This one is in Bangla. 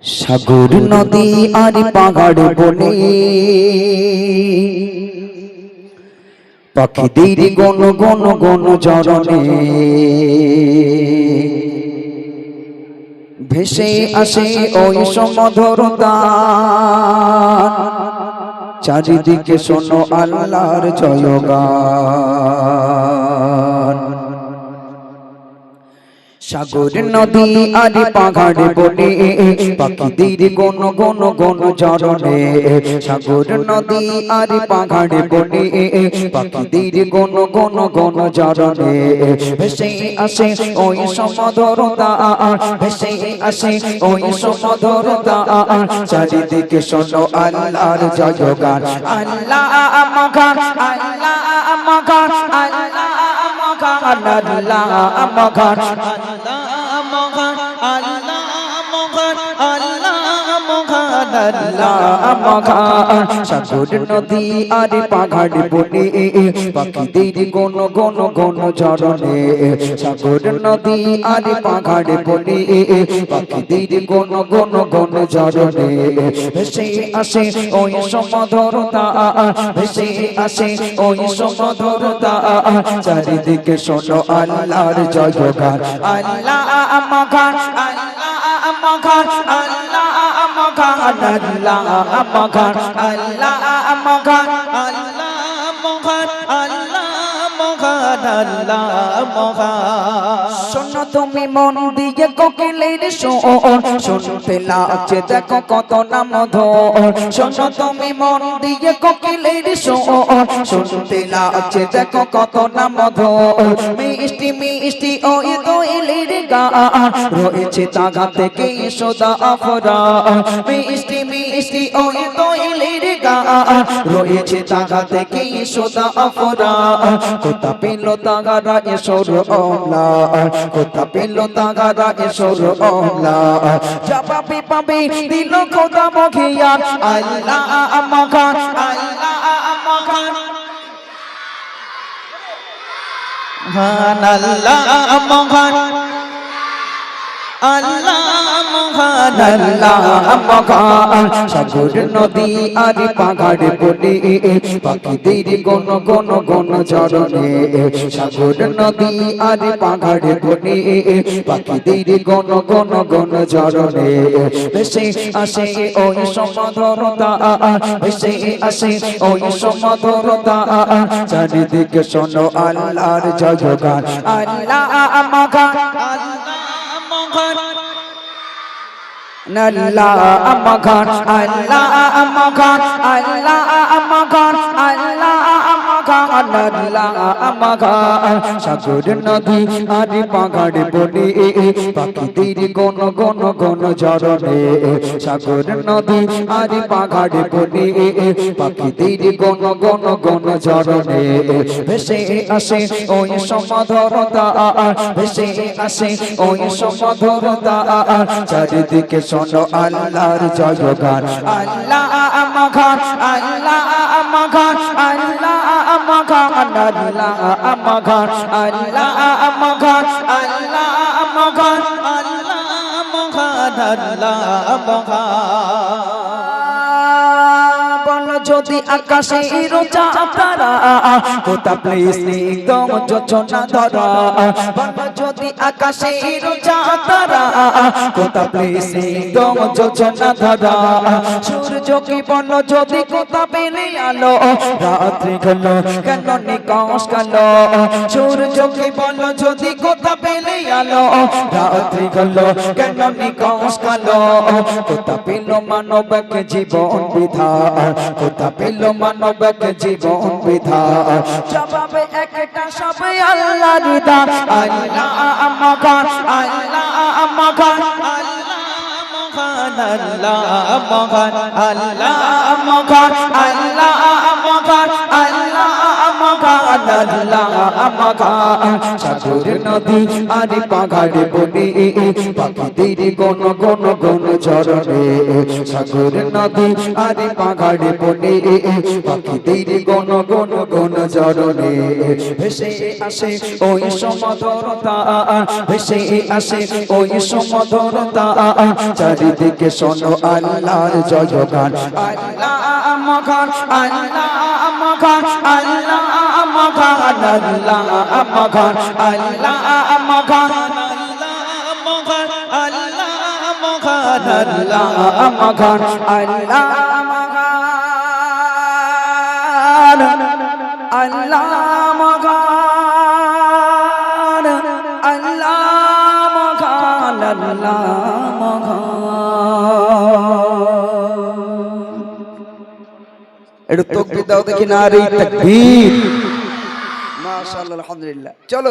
সাগর নদী আর পাহাড় বনে পাখিদের গণ গণ গণ জরনে ভেসে আসে ওই সমধর তান, চারিদিকে শোনো আল্লাহর জয়গান। সাগর নদী আর পাহাড় বনে পাখিদের গণ গণ গণ জরনে, সাগর নদী আর পাহাড় বনে পাখিদের গণ গণ গণ জরনে ভেসে আসে ওই সমধর তান, ভেসে আসে ওই সমধর তান, চারিদিকে শোনো আল্লাহর জয়গান। আল্লাহ আমাগান, আল্লাহ আমাগান, আল্লাহ আমাগান, আল্লাহ আমাগান, সাগর নদী আর পাহাড় বনে পাখিদের গণ গণ গণ জরনে, সাগর নদী আর পাহাড় বনে পাখিদের গণ গণ গণ জরনে ভেসে আসে ওই সমধর তান, ভেসে আসে ওই সমধর তান, চারিদিকে শোনো আল্লাহর জয়গান। আল্লাহ আমাগান, আল্লাহ আমাগান, আল্লাহ আমাগান, আল্লাহ আমাগান, আল্লাহ আমাগান, আল্লাহ আমাগান, আল্লাহ আমাগান, আল্লাহ আমাগান। শোনো তুমি মন দিয়ে কোকিলের সুর, শুনতে লাগছে দেখো কত না মধুর। শোনো তুমি মন দিয়ে কোকিলের সুর, শুনতে লাগছে দেখো কত না মধুর। মিষ্টি মিষ্টি ওই দোয়েলের গান রয়েছে তাগা থেকে সদা আফরান, মিষ্টি মিষ্টি ওই দোয়েলের গান রয়েছে তাগা থেকে সদা আফরান। কোথা পেল তাগারা এসর ওলা, কোথা পেল তাগারা এসর ওলা, জবাবে পাবে দিল খোদা মখিয়ান। আল্লাহ আমাগান, আল্লাহ আমাগান, আল্লাহ আমাগান, আল্লাহ আমাগান, আল্লাহ আমাগান। সাগর নদী আর পাহাড় বনে পাখিদের গণ গণ গণ জরনে, সাগর নদী আর পাহাড় বনে পাখিদের গণ গণ গণ জরনে ভেসে আসে ওই সমধর তান, ভেসে আসে ওই সমধর তান, চারিদিকে শোনো আল্লাহর জয়গান। আল্লাহ আমাগান, আল্লাহ আমাগান, আল্লাহ আমাগান, আল্লাহ আমাগান, আল্লাহ আমাগান, আল্লাহ আমাগান, আল্লাহ আমাগান। সাগর নদী আর পাহাড় বনে পাখিদের গণ গণ গণ জরনে, সাগর নদী আর পাহাড় বনে পাখিদের গণ গণ গণ জরনে ভেসে আসে ওই সমধর তান, ভেসে আসে ওই সমধর তান, চারিদিকে শোনো আল্লাহর জয়গান। আল্লাহ আমাগান, আল্লাহ আমাগান, আল্লাহ আমাগান, আল্লাহ আমাগান, আল্লাহ আমাগান, আল্লাহ আমাগান, আল্লাহ আমাগান, আল্লাহ আমাগান। যদি আকাশে রোজা তারা কোথা প্লিজ একদম যোচনা ধরা, যদি আকাশে রোজা তারা কোথা প্লিজ একদম যোচনা ধরা। সূর্য কি বল যদি কোথা পেলে আলো, রাত্রি গেল কেন নিকশ কালো। সূর্য কি বল যদি কোথা পেলে আলো, রাত্রি গেল কেন নিকশ কালো। কোথা পেল মানবক জীবন বিধান, কোথা পেল মানবক জীবন বিধান, জবাবে একটা সবে আল্লাহর দান। আল্লাহ আমাগান, আল্লাহ আমাগান, আল্লাহ আমাগান, আল্লাহ আমাগান, আল্লাহ আমাগান, আল্লাহ আমাগান, আল্লাহ আমাগান, মগান আল্লাহ মগান সাগর নদী আর পাহাড় বনে পাখিদের গণ গণ গণ ঝরনে সাগর নদী আর পাহাড় বনে পাখিদের গণ গণ গণ ঝরনে ভেসে আসে ওই সমধরতা ভেসে আসে ওই সমধরতা চারিদিকে শোনো আল্লাহর জয়গান আল্লাহ মগান আল্লাহ মগান আল্লাহ মগান আল্লাহ মগান আল্লাহ মগান আল্লাহ মগান আল্লাহ মগান আল্লাহ মগান আল্লাহ মগান আল্লাহ মগান আল্লাহ একটু তাকবীর দাও দেখি নারে তাকবীর মাশাআল্লাহ আলহামদুলিল্লাহ চলো